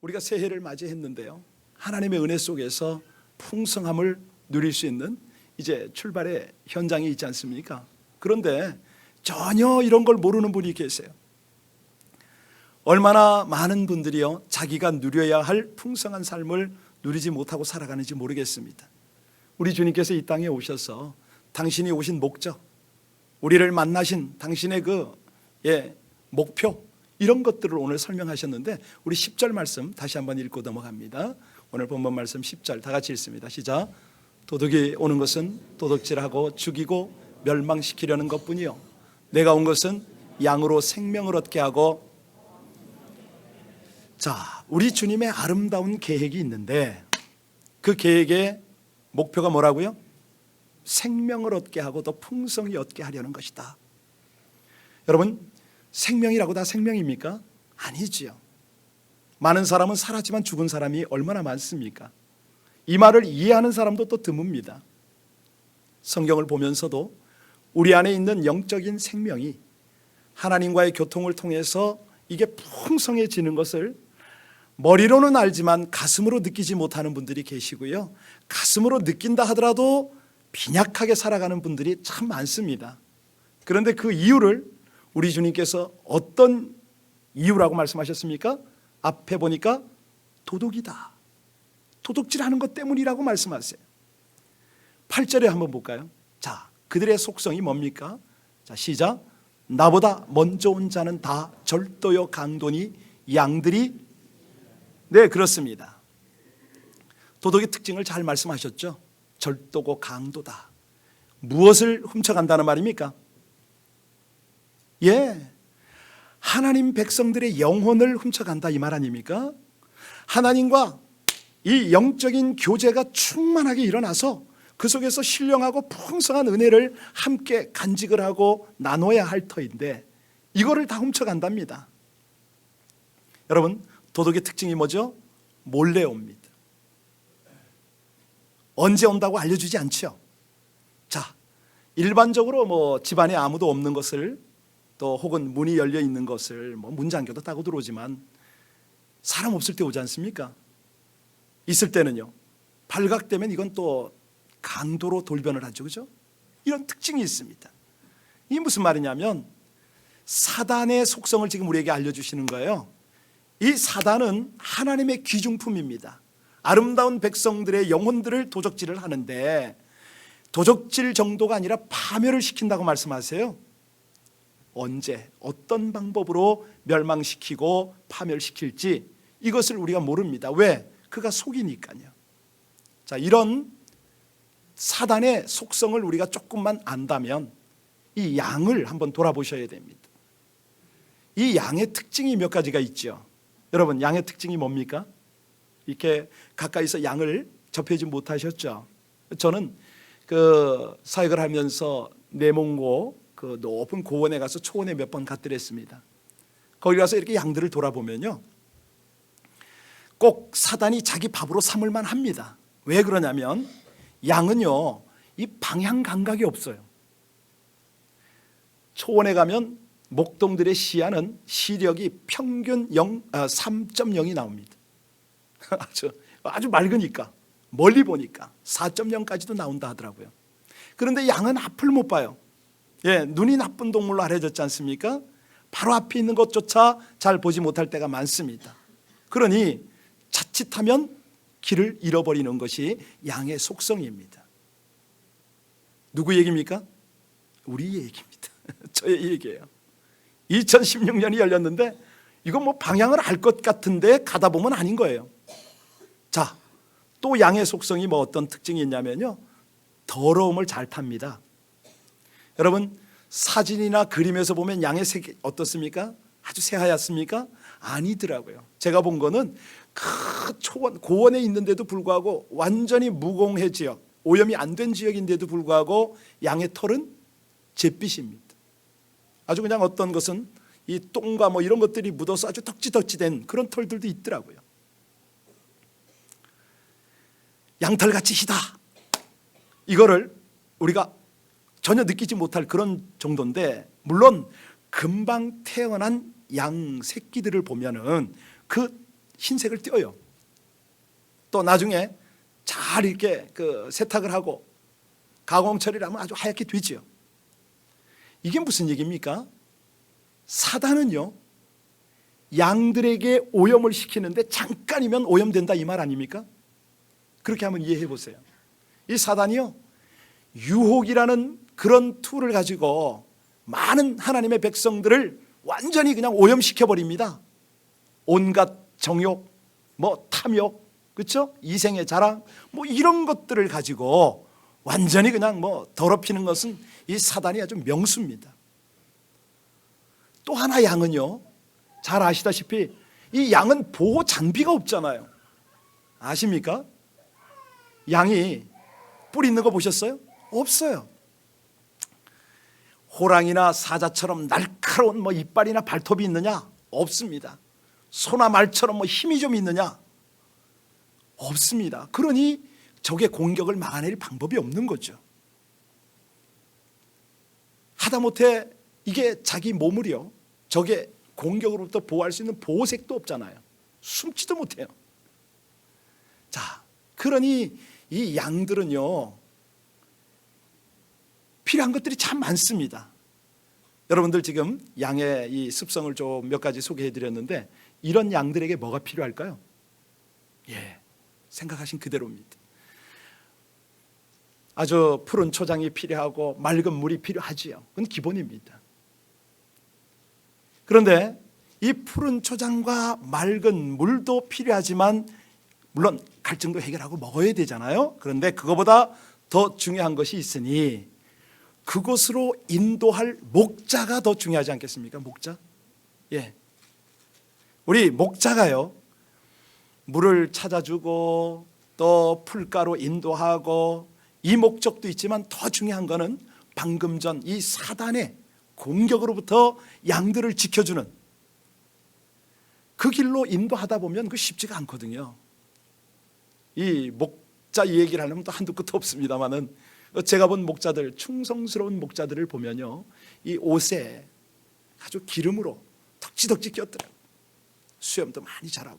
우리가 새해를 맞이했는데요, 하나님의 은혜 속에서 풍성함을 누릴 수 있는 이제 출발의 현장이 있지 않습니까? 그런데 전혀 이런 걸 모르는 분이 계세요. 얼마나 많은 분들이요, 자기가 누려야 할 풍성한 삶을 누리지 못하고 살아가는지 모르겠습니다. 우리 주님께서 이 땅에 오셔서 당신이 오신 목적, 우리를 만나신 당신의 목표, 이런 것들을 오늘 설명하셨는데, 우리 10절 말씀 다시 한번 읽고 넘어갑니다. 오늘 본문 말씀 10절 다 같이 읽습니다. 시작. 도둑이 오는 것은 도둑질하고 죽이고 멸망시키려는 것뿐이요, 내가 온 것은 양으로 생명을 얻게 하고. 자, 우리 주님의 아름다운 계획이 있는데 그 계획의 목표가 뭐라고요? 생명을 얻게 하고 더 풍성히 얻게 하려는 것이다. 여러분, 생명이라고 다 생명입니까? 아니지요. 많은 사람은 살았지만 죽은 사람이 얼마나 많습니까? 이 말을 이해하는 사람도 또 드뭅니다. 성경을 보면서도 우리 안에 있는 영적인 생명이 하나님과의 교통을 통해서 이게 풍성해지는 것을 머리로는 알지만 가슴으로 느끼지 못하는 분들이 계시고요, 가슴으로 느낀다 하더라도 빈약하게 살아가는 분들이 참 많습니다. 그런데 그 이유를 우리 주님께서 어떤 이유라고 말씀하셨습니까? 앞에 보니까 도둑이다, 도둑질하는 것 때문이라고 말씀하세요. 8절에 한번 볼까요? 자, 그들의 속성이 뭡니까? 자, 시작. 나보다 먼저 온 자는 다 절도요 강도니 양들이. 네, 그렇습니다. 도둑의 특징을 잘 말씀하셨죠. 절도고 강도다. 무엇을 훔쳐간다는 말입니까? 하나님 백성들의 영혼을 훔쳐간다, 이 말 아닙니까? 하나님과 이 영적인 교제가 충만하게 일어나서 그 속에서 신령하고 풍성한 은혜를 함께 간직을 하고 나눠야 할 터인데 이거를 다 훔쳐간답니다. 여러분, 도둑의 특징이 뭐죠? 몰래 옵니다. 언제 온다고 알려주지 않죠. 자, 일반적으로 집안에 아무도 없는 것을, 또 혹은 문이 열려 있는 것을 문 잠겨도 따고 들어오지만 사람 없을 때 오지 않습니까? 있을 때는요, 발각되면 이건 또 강도로 돌변을 하죠. 그죠? 이런 특징이 있습니다. 이게 무슨 말이냐면 사단의 속성을 지금 우리에게 알려주시는 거예요. 이 사단은 하나님의 귀중품입니다. 아름다운 백성들의 영혼들을 도적질을 하는데 도적질 정도가 아니라 파멸을 시킨다고 말씀하세요. 언제 어떤 방법으로 멸망시키고 파멸시킬지 이것을 우리가 모릅니다. 왜? 그가 속이니까요. 자, 이런 사단의 속성을 우리가 조금만 안다면 이 양을 한번 돌아보셔야 됩니다. 이 양의 특징이 몇 가지가 있죠. 여러분, 양의 특징이 뭡니까? 이렇게 가까이서 양을 접하지 못하셨죠. 저는 사역을 하면서 내몽고 높은 고원에 가서 초원에 몇 번 갔더랬습니다. 거기 가서 이렇게 양들을 돌아보면요, 꼭 사단이 자기 밥으로 삼을만 합니다. 왜 그러냐면 양은요, 이 방향 감각이 없어요. 초원에 가면 목동들의 시야는 시력이 평균 3.0이 나옵니다. 아주 맑으니까, 멀리 보니까 4.0까지도 나온다 하더라고요. 그런데 양은 앞을 못 봐요. 눈이 나쁜 동물로 알려졌지 않습니까? 바로 앞에 있는 것조차 잘 보지 못할 때가 많습니다. 그러니 자칫하면 길을 잃어버리는 것이 양의 속성입니다. 누구 얘기입니까? 우리 얘기입니다. 저의 얘기예요. 2016년이 열렸는데 이거 방향을 알 것 같은데 가다 보면 아닌 거예요. 자, 또 양의 속성이 어떤 특징이 있냐면요, 더러움을 잘 탑니다. 여러분, 사진이나 그림에서 보면 양의 색이 어떻습니까? 아주 새하얗습니까? 아니더라고요. 제가 본 거는 초원, 고원에 있는데도 불구하고 완전히 무공해 지역, 오염이 안 된 지역인데도 불구하고 양의 털은 잿빛입니다. 아주 그냥 어떤 것은 이 똥과 이런 것들이 묻어서 아주 덕지덕지된 그런 털들도 있더라고요. 양털같이 희다, 이거를 우리가 전혀 느끼지 못할 그런 정도인데, 물론 금방 태어난 양 새끼들을 보면은 그 흰색을 띄어요. 또 나중에 잘 이렇게 세탁을 하고 가공 처리를 하면 아주 하얗게 되지요. 이게 무슨 얘기입니까? 사단은요, 양들에게 오염을 시키는데 잠깐이면 오염된다 이 말 아닙니까? 그렇게 한번 이해해 보세요. 이 사단이요, 유혹이라는 그런 툴을 가지고 많은 하나님의 백성들을 완전히 그냥 오염시켜 버립니다. 온갖 정욕, 탐욕, 그렇죠? 이생의 자랑, 이런 것들을 가지고 완전히 그냥 더럽히는 것은 이 사단이 아주 명수입니다. 또 하나 양은요, 잘 아시다시피 이 양은 보호 장비가 없잖아요. 아십니까? 양이 뿔 있는 거 보셨어요? 없어요. 호랑이나 사자처럼 날카로운 이빨이나 발톱이 있느냐? 없습니다. 소나 말처럼 힘이 좀 있느냐? 없습니다. 그러니 적의 공격을 막아낼 방법이 없는 거죠. 하다못해 이게 자기 몸을요, 적의 공격으로부터 보호할 수 있는 보호색도 없잖아요. 숨지도 못해요. 자, 그러니 이 양들은요, 필요한 것들이 참 많습니다. 여러분들 지금 양의 이 습성을 좀 몇 가지 소개해 드렸는데, 이런 양들에게 뭐가 필요할까요? 생각하신 그대로입니다. 아주 푸른 초장이 필요하고 맑은 물이 필요하지요. 그건 기본입니다. 그런데 이 푸른 초장과 맑은 물도 필요하지만 물론 갈증도 해결하고 먹어야 되잖아요. 그런데 그거보다 더 중요한 것이 있으니 그곳으로 인도할 목자가 더 중요하지 않겠습니까? 목자? 우리 목자가요, 물을 찾아주고 또 풀가로 인도하고 이 목적도 있지만 더 중요한 것은 방금 전 이 사단의 공격으로부터 양들을 지켜주는 그 길로 인도하다 보면 그 쉽지가 않거든요. 이 목자 얘기를 하려면 또 한도 끝도 없습니다만은 제가 본 목자들, 충성스러운 목자들을 보면요, 이 옷에 아주 기름으로 덕지덕지 꼈더라고요. 수염도 많이 자라고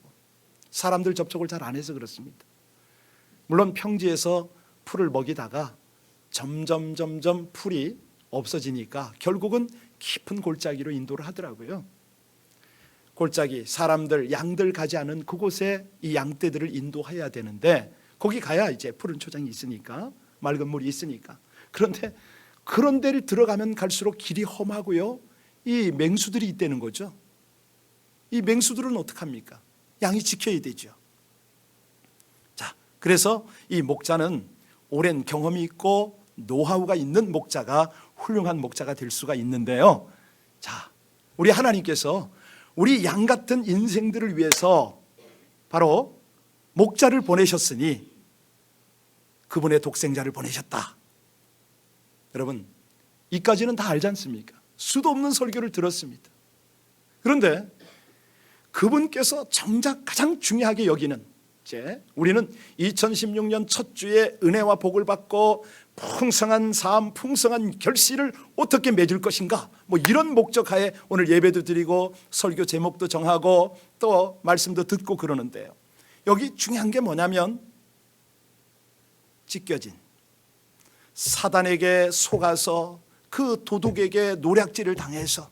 사람들 접촉을 잘 안 해서 그렇습니다. 물론 평지에서 풀을 먹이다가 점점 풀이 없어지니까 결국은 깊은 골짜기로 인도를 하더라고요. 골짜기, 사람들, 양들 가지 않은 그곳에 이 양떼들을 인도해야 되는데 거기 가야 이제 푸른 초장이 있으니까, 맑은 물이 있으니까. 그런데 그런 데를 들어가면 갈수록 길이 험하고요, 이 맹수들이 있다는 거죠. 이 맹수들은 어떡합니까? 양이 지켜야 되죠. 자, 그래서 이 목자는 오랜 경험이 있고 노하우가 있는 목자가 훌륭한 목자가 될 수가 있는데요. 자, 우리 하나님께서 우리 양 같은 인생들을 위해서 바로 목자를 보내셨으니 그분의 독생자를 보내셨다. 여러분, 이까지는 다 알지 않습니까? 수도 없는 설교를 들었습니다. 그런데 그분께서 정작 가장 중요하게 여기는, 이제 우리는 2016년 첫 주에 은혜와 복을 받고 풍성한 삶, 풍성한 결실을 어떻게 맺을 것인가, 이런 목적하에 오늘 예배도 드리고 설교 제목도 정하고 또 말씀도 듣고 그러는데요, 여기 중요한 게 뭐냐면 찢겨진, 사단에게 속아서 그 도둑에게 노략질을 당해서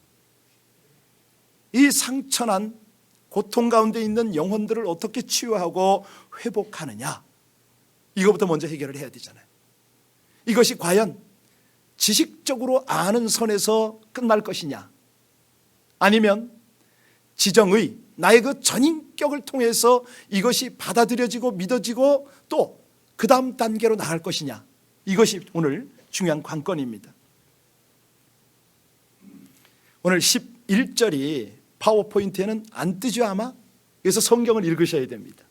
이 상처난 고통 가운데 있는 영혼들을 어떻게 치유하고 회복하느냐, 이거부터 먼저 해결을 해야 되잖아요. 이것이 과연 지식적으로 아는 선에서 끝날 것이냐, 아니면 지정의, 나의 그 전인격을 통해서 이것이 받아들여지고 믿어지고 또 그 다음 단계로 나갈 것이냐, 이것이 오늘 중요한 관건입니다. 오늘 11절이 파워포인트에는 안 뜨죠 아마? 그래서 성경을 읽으셔야 됩니다.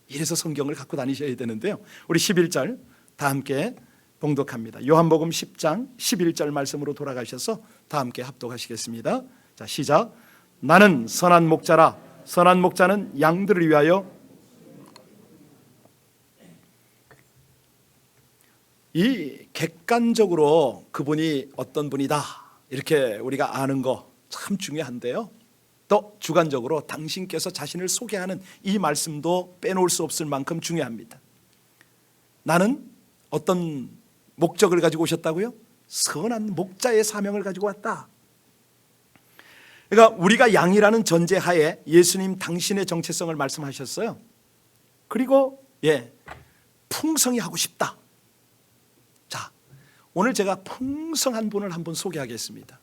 이래서 성경을 갖고 다니셔야 되는데요, 우리 11절 다 함께 봉독합니다. 요한복음 10장 11절 말씀으로 돌아가셔서 다 함께 합독하시겠습니다. 자, 시작. 나는 선한 목자라. 선한 목자는 양들을 위하여. 이 객관적으로 그분이 어떤 분이다 이렇게 우리가 아는 거 참 중요한데요, 또 주관적으로 당신께서 자신을 소개하는 이 말씀도 빼놓을 수 없을 만큼 중요합니다. 나는 어떤 목적을 가지고 오셨다고요? 선한 목자의 사명을 가지고 왔다. 그러니까 우리가 양이라는 전제하에 예수님 당신의 정체성을 말씀하셨어요. 그리고 풍성히 하고 싶다. 자, 오늘 제가 풍성한 분을 한번 소개하겠습니다.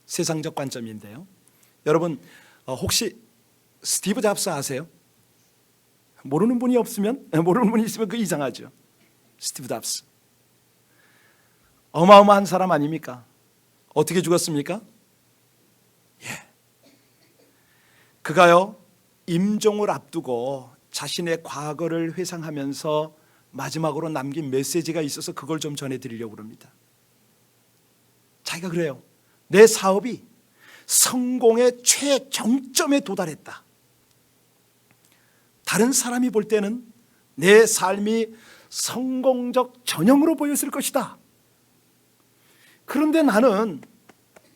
세상적 관점인데요. 여러분 혹시 스티브 잡스 아세요? 모르는 분이 있으면 그 이상하죠. 스티브 잡스 어마어마한 사람 아닙니까? 어떻게 죽었습니까? 그가요 임종을 앞두고 자신의 과거를 회상하면서 마지막으로 남긴 메시지가 있어서 그걸 좀 전해드리려고 합니다. 자기가 그래요. 내 사업이 성공의 최정점에 도달했다. 다른 사람이 볼 때는 내 삶이 성공적 전형으로 보였을 것이다. 그런데 나는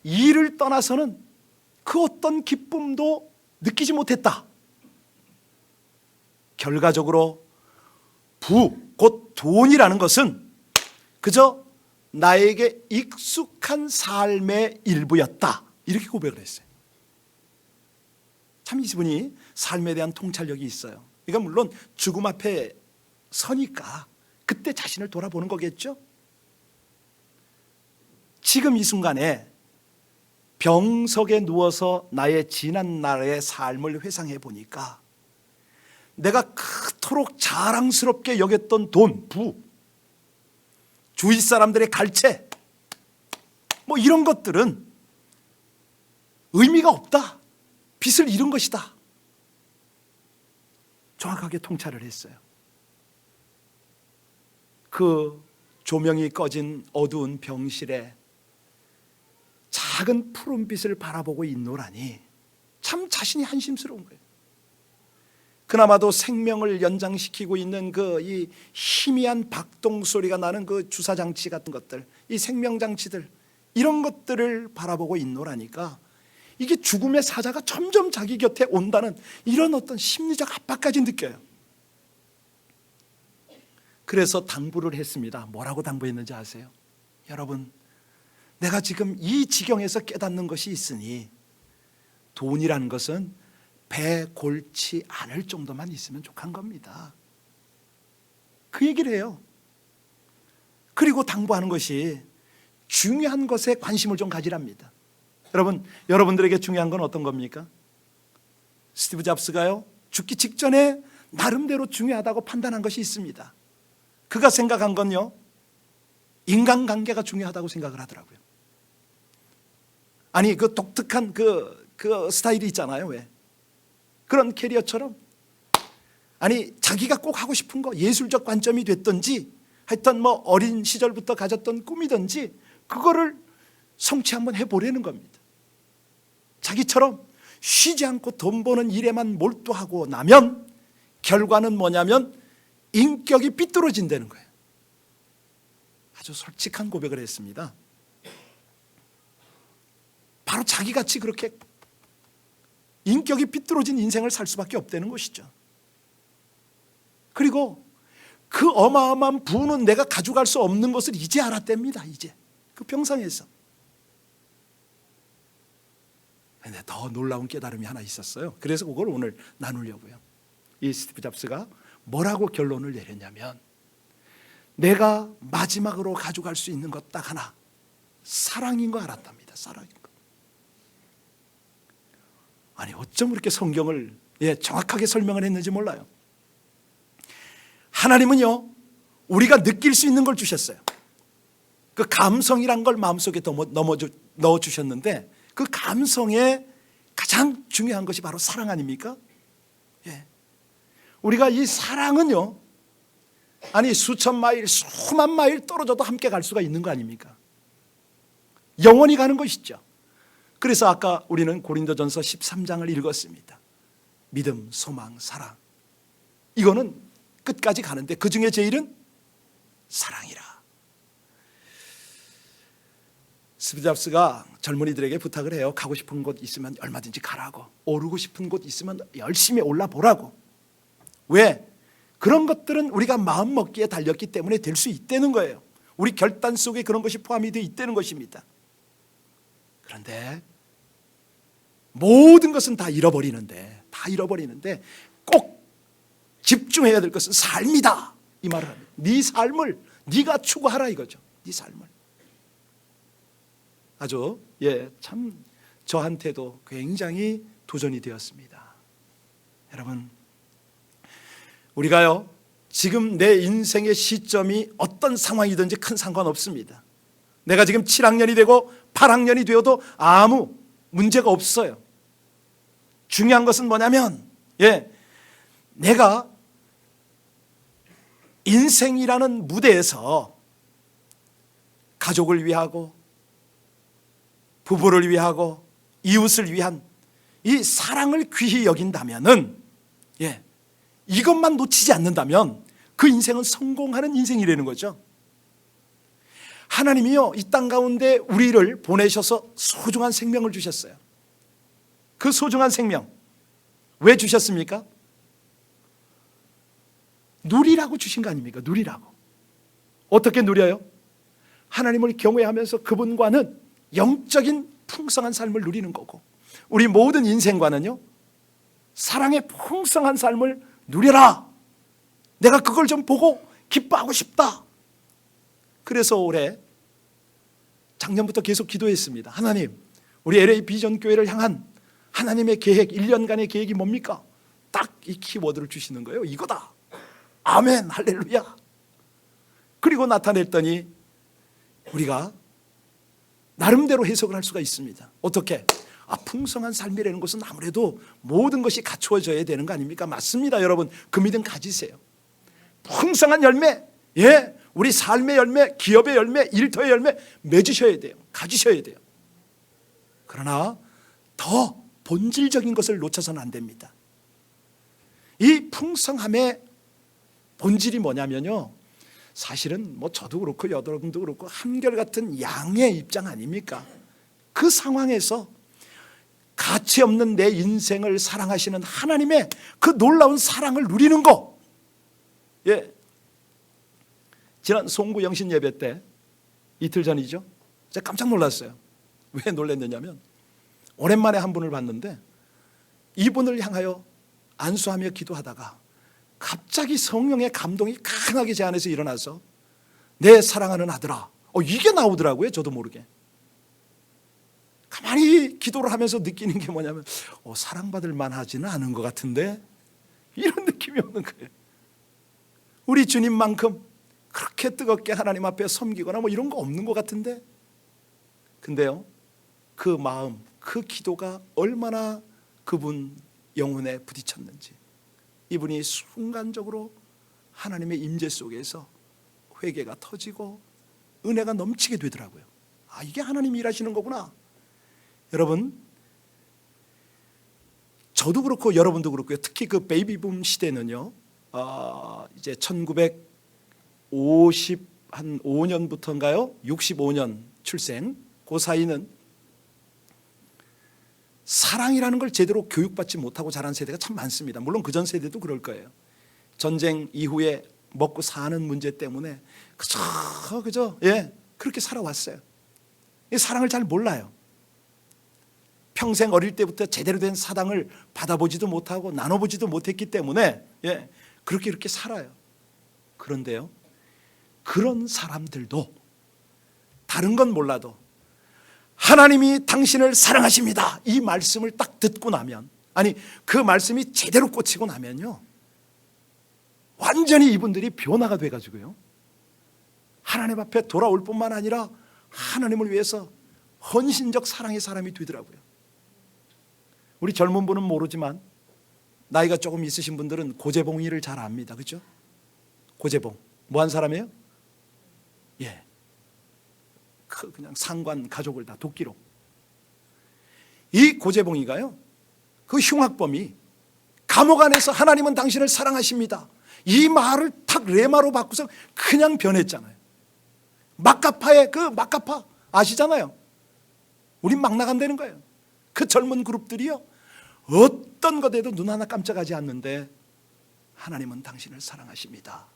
일을 떠나서는 그 어떤 기쁨도 느끼지 못했다. 결과적으로 곧 돈이라는 것은 그저 나에게 익숙한 삶의 일부였다. 이렇게 고백을 했어요. 참 이분이 삶에 대한 통찰력이 있어요. 그러니까 물론 죽음 앞에 서니까 그때 자신을 돌아보는 거겠죠. 지금 이 순간에 병석에 누워서 나의 지난 날의 삶을 회상해 보니까 내가 그토록 자랑스럽게 여겼던 돈, 부, 주위 사람들의 갈채 뭐 이런 것들은 의미가 없다. 빛을 잃은 것이다. 정확하게 통찰을 했어요. 그 조명이 꺼진 어두운 병실에 작은 푸른빛을 바라보고 있노라니 참 자신이 한심스러운 거예요. 그나마도 생명을 연장시키고 있는 이 희미한 박동 소리가 나는 그 주사장치 같은 것들, 이 생명장치들, 이런 것들을 바라보고 있노라니까 이게 죽음의 사자가 점점 자기 곁에 온다는 이런 어떤 심리적 압박까지 느껴요. 그래서 당부를 했습니다. 뭐라고 당부했는지 아세요? 여러분, 내가 지금 이 지경에서 깨닫는 것이 있으니 돈이라는 것은 배 골치 않을 정도만 있으면 족한 겁니다. 그 얘기를 해요. 그리고 당부하는 것이 중요한 것에 관심을 좀 가지랍니다. 여러분들에게 중요한 건 어떤 겁니까? 스티브 잡스가요 죽기 직전에 나름대로 중요하다고 판단한 것이 있습니다. 그가 생각한 건요 인간관계가 중요하다고 생각을 하더라고요. 아니 그 독특한 그 스타일이 있잖아요. 왜? 그런 캐리어처럼 아니 자기가 꼭 하고 싶은 거 예술적 관점이 됐든지 하여튼 뭐 어린 시절부터 가졌던 꿈이든지 그거를 성취 한번 해보려는 겁니다. 자기처럼 쉬지 않고 돈 버는 일에만 몰두하고 나면 결과는 뭐냐면 인격이 삐뚤어진다는 거예요. 아주 솔직한 고백을 했습니다. 바로 자기같이 그렇게 인격이 삐뚤어진 인생을 살 수밖에 없다는 것이죠. 그리고 그 어마어마한 부는 내가 가져갈 수 없는 것을 이제 알았답니다. 이제 그 병상에서. 그런데 더 놀라운 깨달음이 하나 있었어요. 그래서 그걸 오늘 나누려고요. 이 스티브 잡스가 뭐라고 결론을 내렸냐면 내가 마지막으로 가져갈 수 있는 것 딱 하나, 사랑인 거 알았답니다. 사랑인 거. 아니 어쩜 그렇게 성경을 정확하게 설명을 했는지 몰라요. 하나님은요 우리가 느낄 수 있는 걸 주셨어요. 그 감성이란 걸 마음속에 넣어주셨는데 그 감성에 가장 중요한 것이 바로 사랑 아닙니까? 우리가 이 사랑은요 아니 수천 마일 수만 마일 떨어져도 함께 갈 수가 있는 거 아닙니까? 영원히 가는 것이죠. 그래서 아까 우리는 고린도전서 13장을 읽었습니다. 믿음, 소망, 사랑, 이거는 끝까지 가는데 그 중에 제일은 사랑이라. 스티브 잡스가 젊은이들에게 부탁을 해요. 가고 싶은 곳 있으면 얼마든지 가라고, 오르고 싶은 곳 있으면 열심히 올라보라고. 왜? 그런 것들은 우리가 마음 먹기에 달렸기 때문에 될 수 있다는 거예요. 우리 결단 속에 그런 것이 포함이 되어 있다는 것입니다. 그런데 모든 것은 다 잃어버리는데 꼭 집중해야 될 것은 삶이다, 이 말을 합니다. 네 삶을 네가 추구하라 이거죠. 네 삶을. 아주 참 저한테도 굉장히 도전이 되었습니다. 여러분, 우리가요, 지금 내 인생의 시점이 어떤 상황이든지 큰 상관없습니다. 내가 지금 7학년이 되고 8학년이 되어도 아무 문제가 없어요. 중요한 것은 뭐냐면 내가 인생이라는 무대에서 가족을 위하고 부부를 위하고 이웃을 위한 이 사랑을 귀히 여긴다면은 이것만 놓치지 않는다면 그 인생은 성공하는 인생이라는 거죠. 하나님이요, 이 땅 가운데 우리를 보내셔서 소중한 생명을 주셨어요. 그 소중한 생명 왜 주셨습니까? 누리라고 주신 거 아닙니까? 누리라고. 어떻게 누려요? 하나님을 경외하면서 그분과는 영적인 풍성한 삶을 누리는 거고, 우리 모든 인생과는요, 사랑의 풍성한 삶을 누려라. 내가 그걸 좀 보고 기뻐하고 싶다. 그래서 올해 작년부터 계속 기도했습니다. 하나님, 우리 LA 비전 교회를 향한 하나님의 계획, 1년간의 계획이 뭡니까? 딱 이 키워드를 주시는 거예요. 이거다. 아멘, 할렐루야. 그리고 나타냈더니 우리가 나름대로 해석을 할 수가 있습니다. 어떻게? 풍성한 삶이라는 것은 아무래도 모든 것이 갖추어져야 되는 거 아닙니까? 맞습니다, 여러분. 그 믿음 가지세요. 풍성한 열매, 우리 삶의 열매, 기업의 열매, 일터의 열매 맺으셔야 돼요. 가지셔야 돼요. 그러나 더 본질적인 것을 놓쳐서는 안 됩니다. 이 풍성함의 본질이 뭐냐면요, 사실은 저도 그렇고 여러분도 그렇고 한결같은 양의 입장 아닙니까? 그 상황에서 가치 없는 내 인생을 사랑하시는 하나님의 그 놀라운 사랑을 누리는 거. 지난 송구 영신 예배 때 이틀 전이죠. 제가 깜짝 놀랐어요. 왜 놀랐느냐면 오랜만에 한 분을 봤는데 이분을 향하여 안수하며 기도하다가 갑자기 성령의 감동이 강하게 제 안에서 일어나서 내 사랑하는 아들아, 이게 나오더라고요. 저도 모르게. 가만히 기도를 하면서 느끼는 게 뭐냐면 사랑받을 만하지는 않은 것 같은데, 이런 느낌이 오는 거예요. 우리 주님만큼 그렇게 뜨겁게 하나님 앞에 섬기거나 이런 거 없는 것 같은데, 근데요, 그 마음, 그 기도가 얼마나 그분 영혼에 부딪혔는지, 이분이 순간적으로 하나님의 임재 속에서 회개가 터지고 은혜가 넘치게 되더라고요. 이게 하나님이 일하시는 거구나. 여러분, 저도 그렇고 여러분도 그렇고요. 특히 그 베이비붐 시대는요, 이제 1955년부터인가요? 65년 출생, 그 사이는 사랑이라는 걸 제대로 교육받지 못하고 자란 세대가 참 많습니다. 물론 그전 세대도 그럴 거예요. 전쟁 이후에 먹고 사는 문제 때문에 그저 그렇게 살아왔어요. 사랑을 잘 몰라요. 평생 어릴 때부터 제대로 된 사랑을 받아보지도 못하고 나눠보지도 못했기 때문에 그렇게 이렇게 살아요. 그런데요, 그런 사람들도 다른 건 몰라도 하나님이 당신을 사랑하십니다, 이 말씀을 딱 듣고 나면, 그 말씀이 제대로 꽂히고 나면요, 완전히 이분들이 변화가 돼가지고요, 하나님 앞에 돌아올 뿐만 아니라 하나님을 위해서 헌신적 사랑의 사람이 되더라고요. 우리 젊은 분은 모르지만 나이가 조금 있으신 분들은 고재봉이를 잘 압니다. 그렇죠? 고재봉 뭐한 사람이에요? 그냥 상관 가족을 다 도끼로. 이 고재봉이가요, 그 흉악범이 감옥 안에서 하나님은 당신을 사랑하십니다, 이 말을 탁 레마로 바꾸서 그냥 변했잖아요. 마카파의 그 마카파 아시잖아요. 우린 막 나간다는 거예요. 그 젊은 그룹들이요, 어떤 것에도 눈 하나 깜짝하지 않는데 하나님은 당신을 사랑하십니다.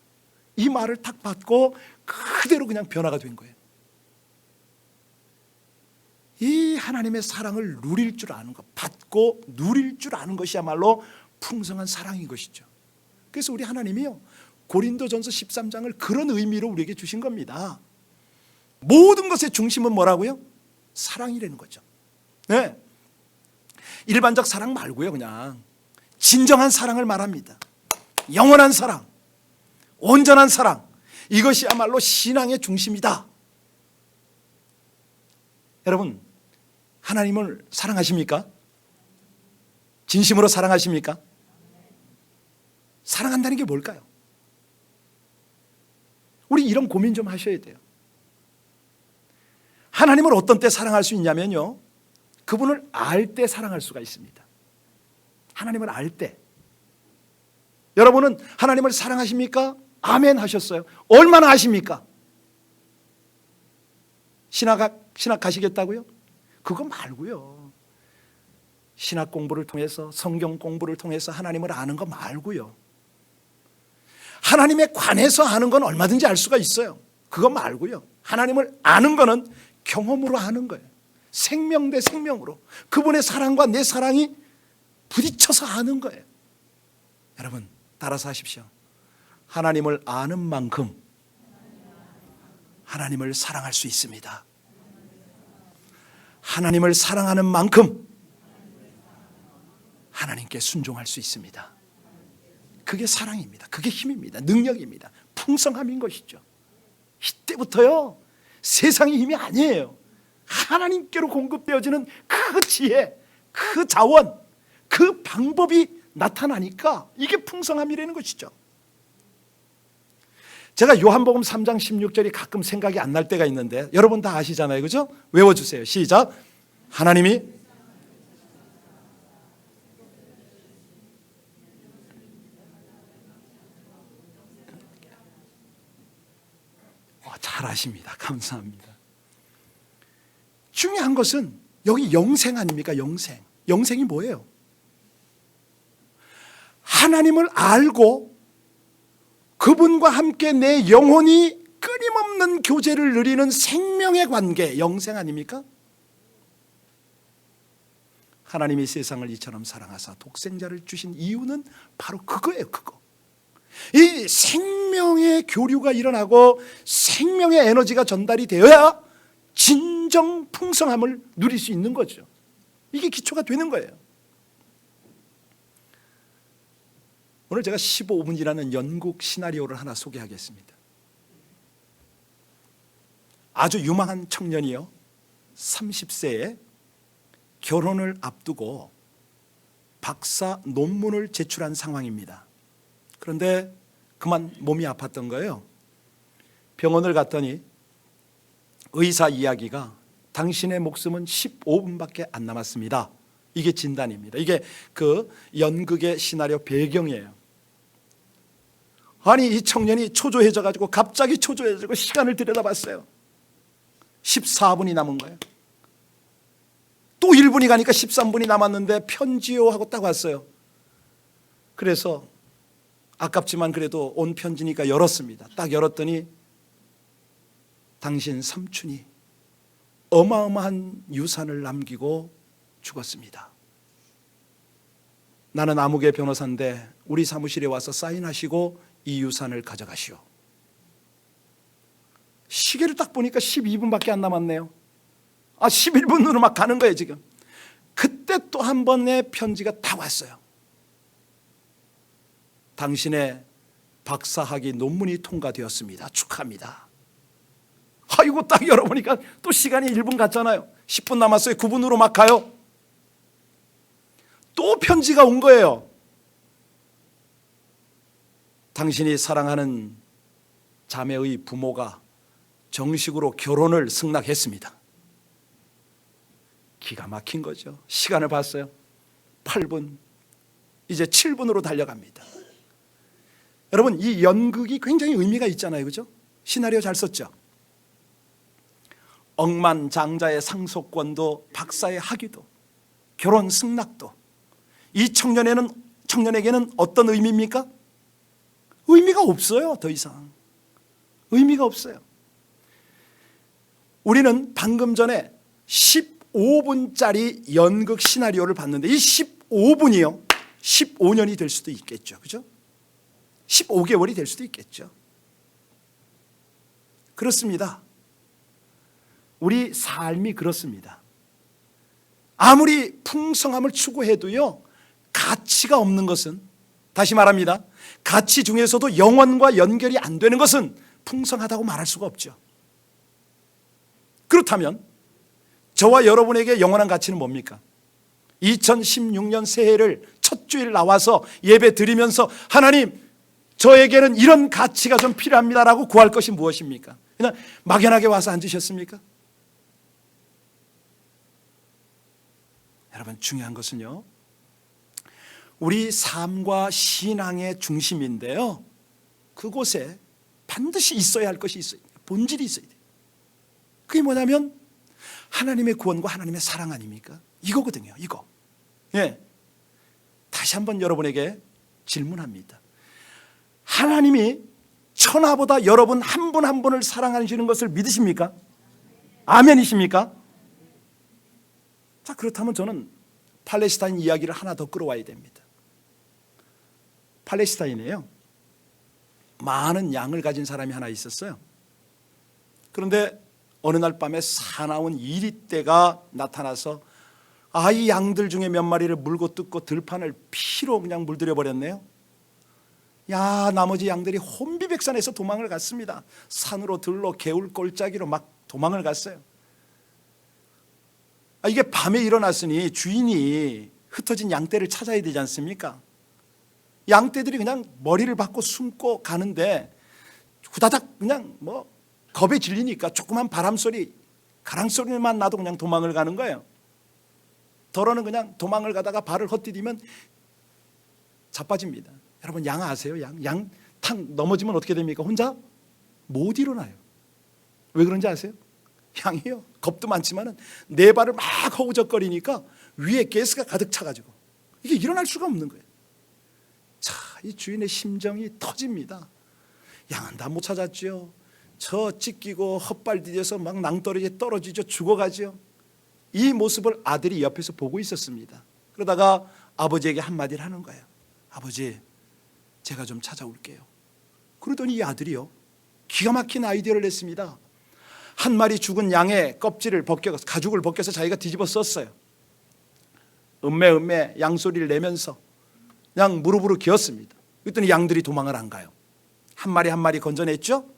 이 말을 탁 받고 그대로 그냥 변화가 된 거예요. 이 하나님의 사랑을 누릴 줄 아는 것, 받고 누릴 줄 아는 것이야말로 풍성한 사랑인 것이죠. 그래서 우리 하나님이요, 고린도전서 13장을 그런 의미로 우리에게 주신 겁니다. 모든 것의 중심은 뭐라고요? 사랑이라는 거죠. 네. 일반적 사랑 말고요, 그냥 진정한 사랑을 말합니다. 영원한 사랑, 온전한 사랑, 이것이야말로 신앙의 중심이다. 여러분, 하나님을 사랑하십니까? 진심으로 사랑하십니까? 사랑한다는 게 뭘까요? 우리 이런 고민 좀 하셔야 돼요. 하나님을 어떤 때 사랑할 수 있냐면요, 그분을 알 때 사랑할 수가 있습니다. 하나님을 알 때. 여러분은 하나님을 사랑하십니까? 아멘 하셨어요. 얼마나 아십니까? 신학 가시겠다고요? 그거 말고요. 신학 공부를 통해서, 성경 공부를 통해서 하나님을 아는 거 말고요. 하나님에 관해서 아는 건 얼마든지 알 수가 있어요. 그거 말고요. 하나님을 아는 거는 경험으로 아는 거예요. 생명 대 생명으로. 그분의 사랑과 내 사랑이 부딪혀서 아는 거예요. 여러분, 따라서 하십시오. 하나님을 아는 만큼 하나님을 사랑할 수 있습니다. 하나님을 사랑하는 만큼 하나님께 순종할 수 있습니다. 그게 사랑입니다. 그게 힘입니다. 능력입니다. 풍성함인 것이죠. 이때부터요, 세상의 힘이 아니에요. 하나님께로 공급되어지는 그 지혜, 그 자원, 그 방법이 나타나니까 이게 풍성함이라는 것이죠. 제가 요한복음 3장 16절이 가끔 생각이 안 날 때가 있는데, 여러분 다 아시잖아요, 그죠? 외워주세요. 시작. 하나님이 잘 아십니다. 감사합니다. 중요한 것은 여기 영생 아닙니까? 영생. 영생이 뭐예요? 하나님을 알고 그분과 함께 내 영혼이 끊임없는 교제를 누리는 생명의 관계, 영생 아닙니까? 하나님이 세상을 이처럼 사랑하사 독생자를 주신 이유는 바로 그거예요. 그거. 이 생명의 교류가 일어나고 생명의 에너지가 전달이 되어야 진정 풍성함을 누릴 수 있는 거죠. 이게 기초가 되는 거예요. 오늘 제가 15분이라는 연극 시나리오를 하나 소개하겠습니다. 아주 유망한 청년이요, 30세에 결혼을 앞두고 박사 논문을 제출한 상황입니다. 그런데 그만 몸이 아팠던 거예요. 병원을 갔더니 의사 이야기가 당신의 목숨은 15분밖에 안 남았습니다. 이게 진단입니다. 이게 그 연극의 시나리오 배경이에요. 아니, 이 청년이 초조해져 가지고 갑자기 초조해지고 시간을 들여다봤어요. 14분이 남은 거예요. 또 1분이 가니까 13분이 남았는데 편지요 하고 딱 왔어요. 그래서 아깝지만 그래도 온 편지니까 열었습니다. 딱 열었더니 당신 삼촌이 어마어마한 유산을 남기고 죽었습니다. 나는 아무개 변호사인데 우리 사무실에 와서 사인하시고 이 유산을 가져가시오. 시계를 딱 보니까 12분밖에 안 남았네요. 11분으로 막 가는 거예요 지금. 그때 또 한 번의 편지가 다 왔어요. 당신의 박사학위 논문이 통과되었습니다. 축하합니다. 아이고, 딱 열어보니까 또 시간이 1분 갔잖아요. 10분 남았어요. 9분으로 막 가요. 또 편지가 온 거예요. 당신이 사랑하는 자매의 부모가 정식으로 결혼을 승낙했습니다. 기가 막힌 거죠. 시간을 봤어요. 8분, 이제 7분으로 달려갑니다. 여러분, 이 연극이 굉장히 의미가 있잖아요, 그죠? 시나리오 잘 썼죠? 억만장자의 상속권도 박사의 학위도 결혼 승낙도 이 청년에게는 어떤 의미입니까? 의미가 없어요. 더 이상 의미가 없어요. 우리는 방금 전에 15분짜리 연극 시나리오를 봤는데 이 15분이요 15년이 될 수도 있겠죠. 그죠? 15개월이 될 수도 있겠죠. 그렇습니다. 우리 삶이 그렇습니다. 아무리 풍성함을 추구해도요 가치가 없는 것은, 다시 말합니다, 가치 중에서도 영혼과 연결이 안 되는 것은 풍성하다고 말할 수가 없죠. 그렇다면 저와 여러분에게 영원한 가치는 뭡니까? 2016년 새해를 첫 주일 나와서 예배 드리면서 하나님 저에게는 이런 가치가 좀 필요합니다라고 구할 것이 무엇입니까? 그냥 막연하게 와서 앉으셨습니까? 여러분 중요한 것은요 우리 삶과 신앙의 중심인데요 그곳에 반드시 있어야 할 것이 있어요. 본질이 있어야 돼요. 그게 뭐냐면 하나님의 구원과 하나님의 사랑 아닙니까? 이거거든요. 이거. 예. 다시 한번 여러분에게 질문합니다. 하나님이 천하보다 여러분 한 분 한 분을 사랑하시는 것을 믿으십니까? 아멘이십니까? 자, 그렇다면 저는 팔레스타인 이야기를 하나 더 끌어와야 됩니다. 팔레스타인에요 많은 양을 가진 사람이 하나 있었어요. 그런데 어느 날 밤에 사나운 이리떼가 나타나서 이 양들 중에 몇 마리를 물고 뜯고 들판을 피로 그냥 물들여 버렸네요. 나머지 양들이 혼비백산해서 도망을 갔습니다. 산으로 들로 개울 골짜기로 막 도망을 갔어요. 이게 밤에 일어났으니 주인이 흩어진 양떼를 찾아야 되지 않습니까? 양떼들이 그냥 머리를 박고 숨고 가는데 후다닥 그냥 겁에 질리니까 조그만 바람소리 가랑소리만 나도 그냥 도망을 가는 거예요. 더러는 그냥 도망을 가다가 발을 헛디디면 자빠집니다. 여러분 양 아세요? 양 탁 넘어지면 어떻게 됩니까? 혼자 못 일어나요. 왜 그런지 아세요? 양이요 겁도 많지만 네 발을 막 허우적거리니까 위에 가스가 가득 차가지고 이게 일어날 수가 없는 거예요. 자, 이 주인의 심정이 터집니다. 양은 다 못 찾았죠. 저 찢기고 헛발 디뎌서 막 낭떠러지에 떨어지죠. 죽어가죠. 이 모습을 아들이 옆에서 보고 있었습니다. 그러다가 아버지에게 한마디를 하는 거예요. 아버지, 제가 좀 찾아올게요. 그러더니 이 아들이요 기가 막힌 아이디어를 냈습니다. 한 마리 죽은 양의 껍질을 벗겨서 가죽을 벗겨서 자기가 뒤집어 썼어요. 음메 양소리를 내면서 그냥 무릎으로 기었습니다. 그랬더니 양들이 도망을 안 가요. 한 마리 한 마리 건져냈죠.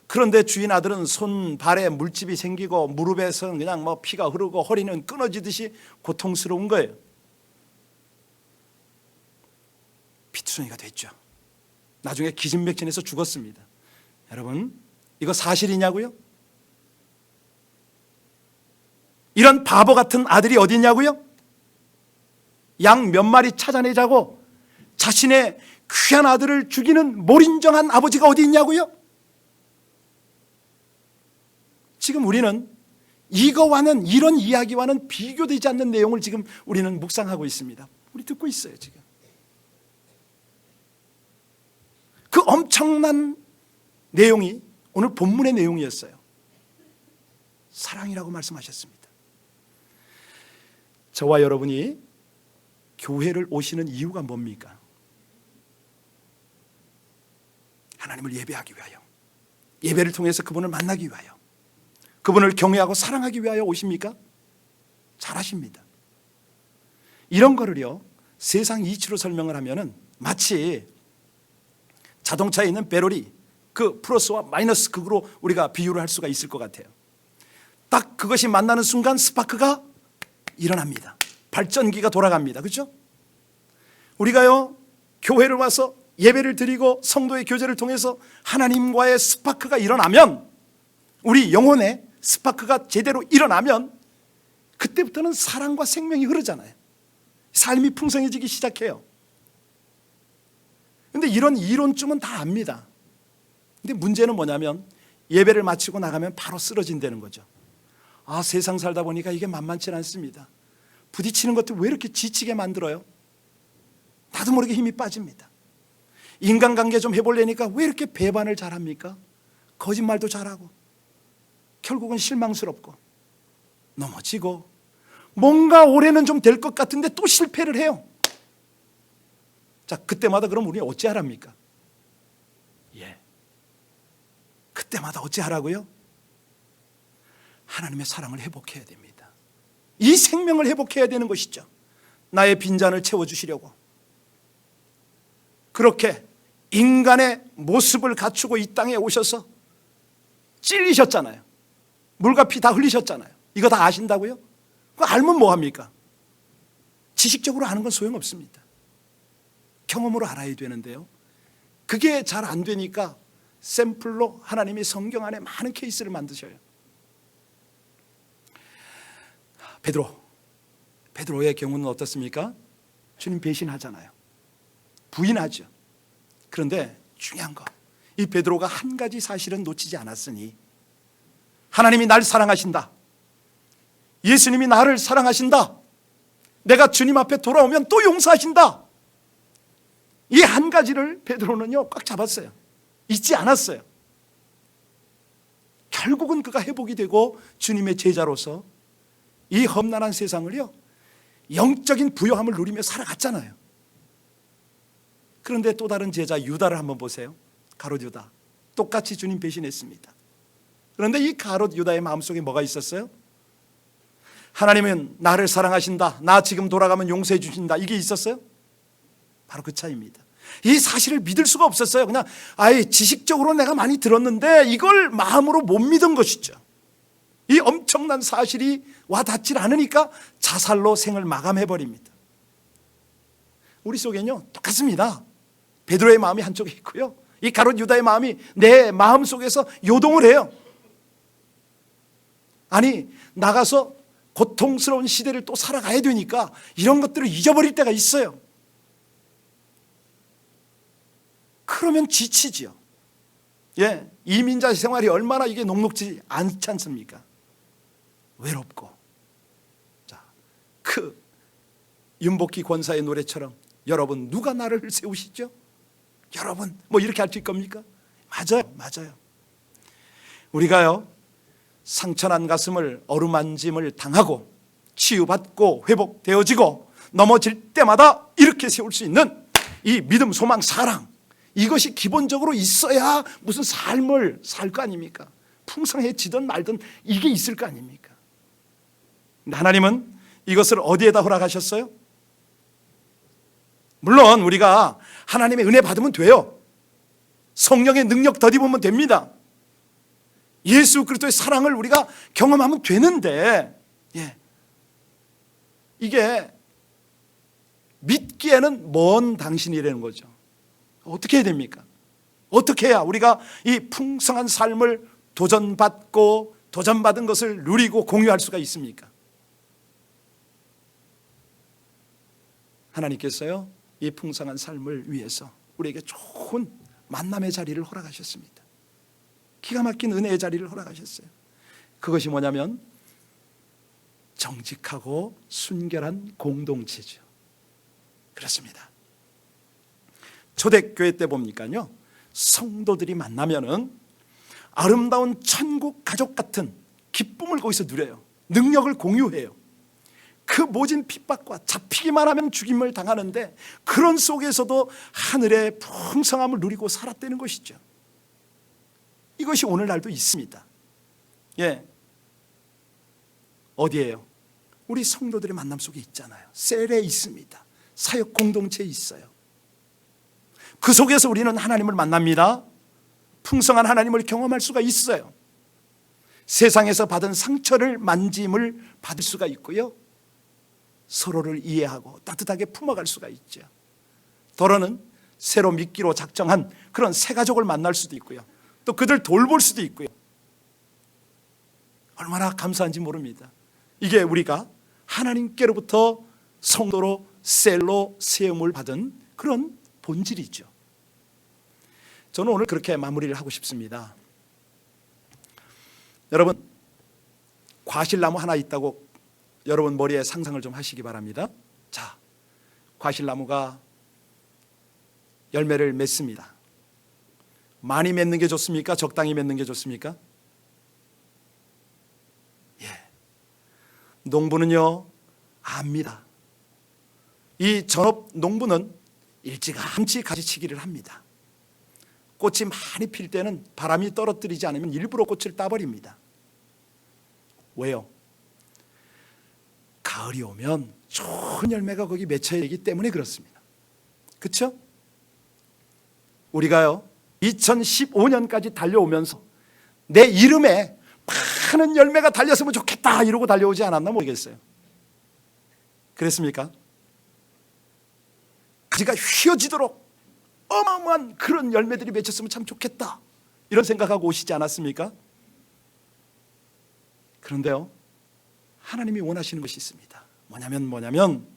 그런데 주인 아들은 손 발에 물집이 생기고 무릎에서는 그냥 피가 흐르고 허리는 끊어지듯이 고통스러운 거예요. 피투성이가 됐죠. 나중에 기진맥진해서 죽었습니다. 여러분 이거 사실이냐고요? 이런 바보 같은 아들이 어디 있냐고요? 양 몇 마리 찾아내자고 자신의 귀한 아들을 죽이는 몰인정한 아버지가 어디 있냐고요? 지금 우리는 이거와는 이런 이야기와는 비교되지 않는 내용을 지금 우리는 묵상하고 있습니다. 우리 듣고 있어요 지금. 그 엄청난 내용이 오늘 본문의 내용이었어요. 사랑이라고 말씀하셨습니다. 저와 여러분이 교회를 오시는 이유가 뭡니까? 하나님을 예배하기 위하여, 예배를 통해서 그분을 만나기 위하여, 그분을 경외하고 사랑하기 위하여 오십니까? 잘하십니다. 이런 거를요 세상 이치로 설명을 하면은 마치 자동차에 있는 배터리 그 플러스와 마이너스 극으로 우리가 비유를 할 수가 있을 것 같아요. 딱 그것이 만나는 순간 스파크가 일어납니다. 발전기가 돌아갑니다. 그렇죠? 우리가요 교회를 와서 예배를 드리고 성도의 교제를 통해서 하나님과의 스파크가 일어나면, 우리 영혼에 스파크가 제대로 일어나면 그때부터는 사랑과 생명이 흐르잖아요. 삶이 풍성해지기 시작해요. 그런데 이런 이론쯤은 다 압니다. 근데 문제는 뭐냐면 예배를 마치고 나가면 바로 쓰러진다는 거죠. 세상 살다 보니까 이게 만만치 않습니다. 부딪히는 것도 왜 이렇게 지치게 만들어요? 나도 모르게 힘이 빠집니다. 인간관계 좀 해보려니까 왜 이렇게 배반을 잘합니까? 거짓말도 잘하고 결국은 실망스럽고 넘어지고 뭔가 올해는 좀 될 것 같은데 또 실패를 해요. 자, 그때마다 그럼 우리 어찌하랍니까? 그때마다 어찌하라고요? 하나님의 사랑을 회복해야 됩니다. 이 생명을 회복해야 되는 것이죠. 나의 빈잔을 채워주시려고 그렇게 인간의 모습을 갖추고 이 땅에 오셔서 찔리셨잖아요. 물과 피 다 흘리셨잖아요. 이거 다 아신다고요? 그거 알면 뭐합니까? 지식적으로 아는 건 소용없습니다. 경험으로 알아야 되는데요, 그게 잘 안 되니까 샘플로 하나님이 성경 안에 많은 케이스를 만드셔요. 베드로의 경우는 어떻습니까? 주님 배신하잖아요. 부인하죠. 그런데 중요한 거, 이 베드로가 한 가지 사실은 놓치지 않았으니, 하나님이 날 사랑하신다, 예수님이 나를 사랑하신다, 내가 주님 앞에 돌아오면 또 용서하신다, 이 한 가지를 베드로는요 꽉 잡았어요. 잊지 않았어요. 결국은 그가 회복이 되고 주님의 제자로서 이 험난한 세상을요 영적인 부요함을 누리며 살아갔잖아요. 그런데 또 다른 제자 유다를 한번 보세요. 가롯 유다, 똑같이 주님 배신했습니다. 그런데 이 가롯 유다의 마음속에 뭐가 있었어요? 하나님은 나를 사랑하신다, 나 지금 돌아가면 용서해 주신다, 이게 있었어요? 바로 그 차이입니다. 이 사실을 믿을 수가 없었어요. 그냥 지식적으로 내가 많이 들었는데 이걸 마음으로 못 믿은 것이죠. 이 엄청난 사실이 와닿질 않으니까 자살로 생을 마감해버립니다. 우리 속에는요 똑같습니다. 베드로의 마음이 한쪽에 있고요, 이 가롯 유다의 마음이 내 마음 속에서 요동을 해요. 아니, 나가서 고통스러운 시대를 또 살아가야 되니까 이런 것들을 잊어버릴 때가 있어요. 그러면 지치지요. 이민자 생활이 얼마나 이게 녹록지 않지 않습니까? 외롭고. 자, 그 윤복희 권사의 노래처럼 여러분 누가 나를 세우시죠? 여러분 뭐 이렇게 할 수 겁니까? 맞아요. 우리가요 상처난 가슴을 어루만짐을 당하고 치유받고 회복되어지고 넘어질 때마다 이렇게 세울 수 있는 이 믿음, 소망, 사랑, 이것이 기본적으로 있어야 무슨 삶을 살 거 아닙니까? 풍성해지든 말든 이게 있을 거 아닙니까? 하나님은 이것을 어디에다 허락하셨어요? 물론 우리가 하나님의 은혜 받으면 돼요. 성령의 능력 덧입으면 됩니다. 예수 그리스도의 사랑을 우리가 경험하면 되는데, 이게 믿기에는 먼 당신이라는 거죠. 어떻게 해야 됩니까? 어떻게 해야 우리가 이 풍성한 삶을 도전받은 것을 누리고 공유할 수가 있습니까? 하나님께서요 이 풍성한 삶을 위해서 우리에게 좋은 만남의 자리를 허락하셨습니다. 기가 막힌 은혜의 자리를 허락하셨어요. 그것이 뭐냐면 정직하고 순결한 공동체죠. 그렇습니다. 초대교회 때 보니까요 성도들이 만나면은 아름다운 천국 가족 같은 기쁨을 거기서 누려요. 능력을 공유해요. 그 모진 핍박과 잡히기만 하면 죽임을 당하는데 그런 속에서도 하늘의 풍성함을 누리고 살았다는 것이죠. 이것이 오늘날도 있습니다. 어디에요? 우리 성도들의 만남 속에 있잖아요. 셀에 있습니다. 사역 공동체에 있어요. 그 속에서 우리는 하나님을 만납니다. 풍성한 하나님을 경험할 수가 있어요. 세상에서 받은 상처를 만짐을 받을 수가 있고요, 서로를 이해하고 따뜻하게 품어갈 수가 있죠. 더러는 새로 믿기로 작정한 그런 새 가족을 만날 수도 있고요, 또 그들 돌볼 수도 있고요. 얼마나 감사한지 모릅니다. 이게 우리가 하나님께로부터 성도로 셀로 세움을 받은 그런 본질이죠. 저는 오늘 그렇게 마무리를 하고 싶습니다. 여러분, 과실나무 하나 있다고 여러분 머리에 상상을 좀 하시기 바랍니다. 자, 과실나무가 열매를 맺습니다. 많이 맺는 게 좋습니까? 적당히 맺는 게 좋습니까? 농부는요 압니다. 이 전업 농부는 일찌감치 가지치기를 합니다. 꽃이 많이 필 때는 바람이 떨어뜨리지 않으면 일부러 꽃을 따버립니다. 왜요? 가을이 오면 좋은 열매가 거기 맺혀야 되기 때문에 그렇습니다. 그렇죠? 우리가요 2015년까지 달려오면서 내 이름에 많은 열매가 달렸으면 좋겠다 이러고 달려오지 않았나 모르겠어요. 그랬습니까? 가지가 휘어지도록 어마어마한 그런 열매들이 맺혔으면 참 좋겠다 이런 생각하고 오시지 않았습니까? 그런데요 하나님이 원하시는 것이 있습니다. 뭐냐면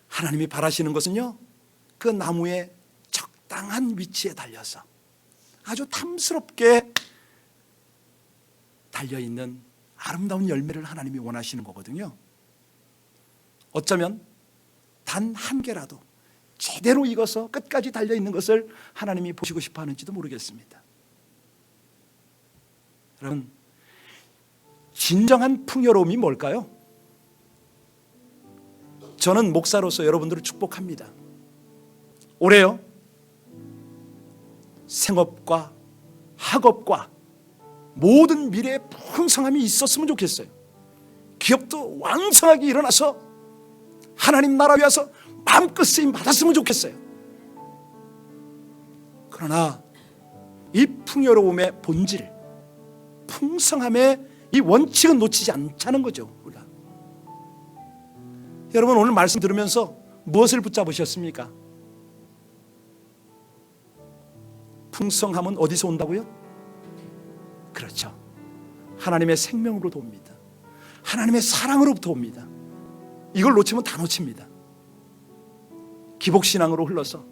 하나님이 바라시는 것은요 그 나무의 적당한 위치에 달려서 아주 탐스럽게 달려있는 아름다운 열매를 하나님이 원하시는 거거든요. 어쩌면 단 한 개라도 제대로 익어서 끝까지 달려있는 것을 하나님이 보시고 싶어 하는지도 모르겠습니다. 여러분, 진정한 풍요로움이 뭘까요? 저는 목사로서 여러분들을 축복합니다. 올해요 생업과 학업과 모든 미래에 풍성함이 있었으면 좋겠어요. 기업도 왕성하게 일어나서 하나님 나라 위해서 마음껏 쓰임 받았으면 좋겠어요. 그러나 이 풍요로움의 본질, 풍성함의 이 원칙은 놓치지 않자는 거죠. 우리가. 여러분 오늘 말씀 들으면서 무엇을 붙잡으셨습니까? 풍성함은 어디서 온다고요? 그렇죠. 하나님의 생명으로부터 옵니다. 하나님의 사랑으로부터 옵니다. 이걸 놓치면 다 놓칩니다. 기복신앙으로 흘러서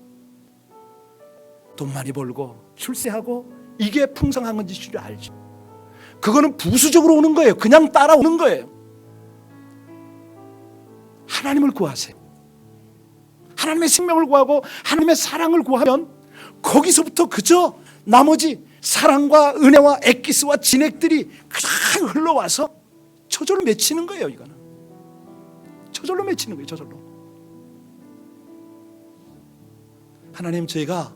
돈 많이 벌고 출세하고 이게 풍성한 건지 줄 알죠. 그거는 부수적으로 오는 거예요. 그냥 따라오는 거예요. 하나님을 구하세요. 하나님의 생명을 구하고 하나님의 사랑을 구하면 거기서부터 그저 나머지 사랑과 은혜와 엑기스와 진액들이 그냥 흘러와서 저절로 맺히는 거예요. 이거는 저절로 맺히는 거예요. 저절로. 하나님 저희가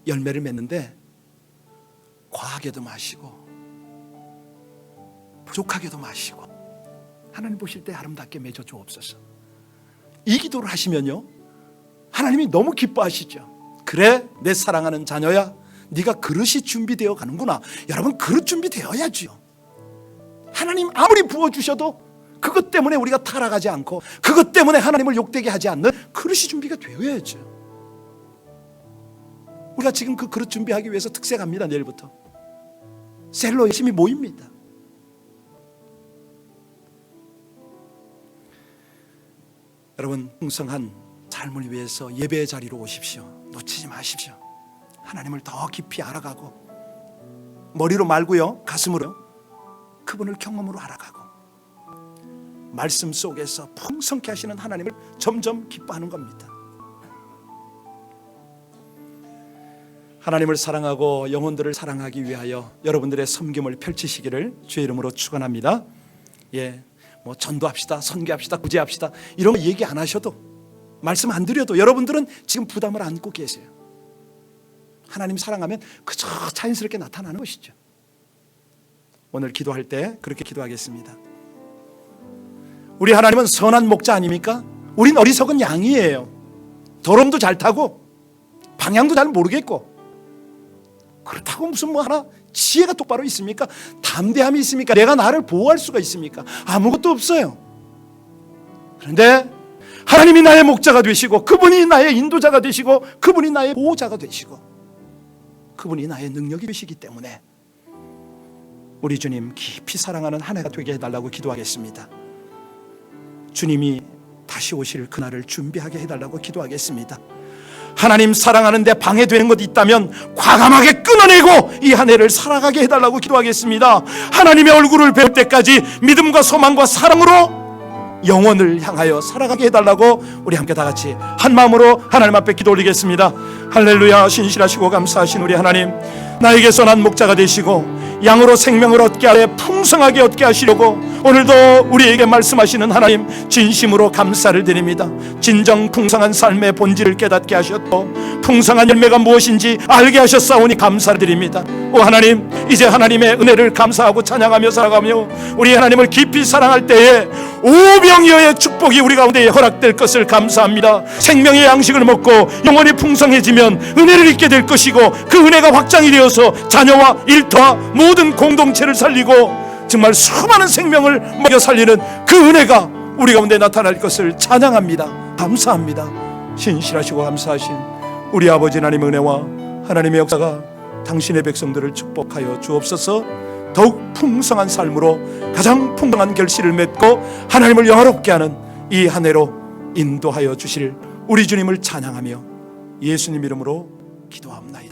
열매를 맺는데 과하게도 마시고 부족하게도 마시고 하나님 보실 때 아름답게 맺어 주옵소서. 이 기도를 하시면요 하나님이 너무 기뻐하시죠. 그래 내 사랑하는 자녀야 네가 그릇이 준비되어 가는구나. 여러분 그릇 준비되어야죠. 하나님 아무리 부어주셔도 그것 때문에 우리가 타락하지 않고 그것 때문에 하나님을 욕되게 하지 않는 그릇이 준비가 되어야죠. 우리가 지금 그 그릇 준비하기 위해서 특세 갑니다. 내일부터 셀로 열심히 모입니다. 여러분 풍성한 삶을 위해서 예배의 자리로 오십시오. 놓치지 마십시오. 하나님을 더 깊이 알아가고 머리로 말고요 가슴으로 그분을 경험으로 알아가고 말씀 속에서 풍성케 하시는 하나님을 점점 기뻐하는 겁니다. 하나님을 사랑하고 영혼들을 사랑하기 위하여 여러분들의 섬김을 펼치시기를 주의 이름으로 축원합니다. 뭐 전도합시다, 선교합시다, 구제합시다 이런 거 얘기 안 하셔도 말씀 안 드려도 여러분들은 지금 부담을 안고 계세요. 하나님 사랑하면 그저 자연스럽게 나타나는 것이죠. 오늘 기도할 때 그렇게 기도하겠습니다. 우리 하나님은 선한 목자 아닙니까? 우린 어리석은 양이에요. 더럼도 잘 타고 방향도 잘 모르겠고 그렇다고 무슨 뭐 하나 지혜가 똑바로 있습니까? 담대함이 있습니까? 내가 나를 보호할 수가 있습니까? 아무것도 없어요. 그런데 하나님이 나의 목자가 되시고 그분이 나의 인도자가 되시고 그분이 나의 보호자가 되시고 그분이 나의 능력이 되시기 때문에 우리 주님 깊이 사랑하는 한 해가 되게 해달라고 기도하겠습니다. 주님이 다시 오실 그날을 준비하게 해달라고 기도하겠습니다. 하나님 사랑하는데 방해되는 것이 있다면 과감하게 끊어내고 이 한 해를 살아가게 해달라고 기도하겠습니다. 하나님의 얼굴을 뵐 때까지 믿음과 소망과 사랑으로 영혼을 향하여 살아가게 해달라고 우리 함께 다 같이 한 마음으로 하나님 앞에 기도 올리겠습니다. 할렐루야. 신실하시고 감사하신 우리 하나님, 나에게 선한 목자가 되시고 양으로 생명을 얻게 하여 풍성하게 얻게 하시려고 오늘도 우리에게 말씀하시는 하나님, 진심으로 감사를 드립니다. 진정 풍성한 삶의 본질을 깨닫게 하셨고 풍성한 열매가 무엇인지 알게 하셨사오니 감사를 드립니다. 오 하나님, 이제 하나님의 은혜를 감사하고 찬양하며 살아가며 우리 하나님을 깊이 사랑할 때에 오병이어의 축복이 우리 가운데 허락될 것을 감사합니다. 생명의 양식을 먹고 영혼이 풍성해지면 은혜를 잊게 될 것이고 그 은혜가 확장이 되어서 자녀와 일터와 모든 공동체를 살리고 정말 수많은 생명을 먹여 살리는 그 은혜가 우리 가운데 나타날 것을 찬양합니다. 감사합니다. 신실하시고 감사하신 우리 아버지 하나님의 은혜와 하나님의 역사가 당신의 백성들을 축복하여 주옵소서. 더욱 풍성한 삶으로 가장 풍성한 결실을 맺고 하나님을 영화롭게 하는 이 한 해로 인도하여 주실 우리 주님을 찬양하며 예수님 이름으로 기도합니다.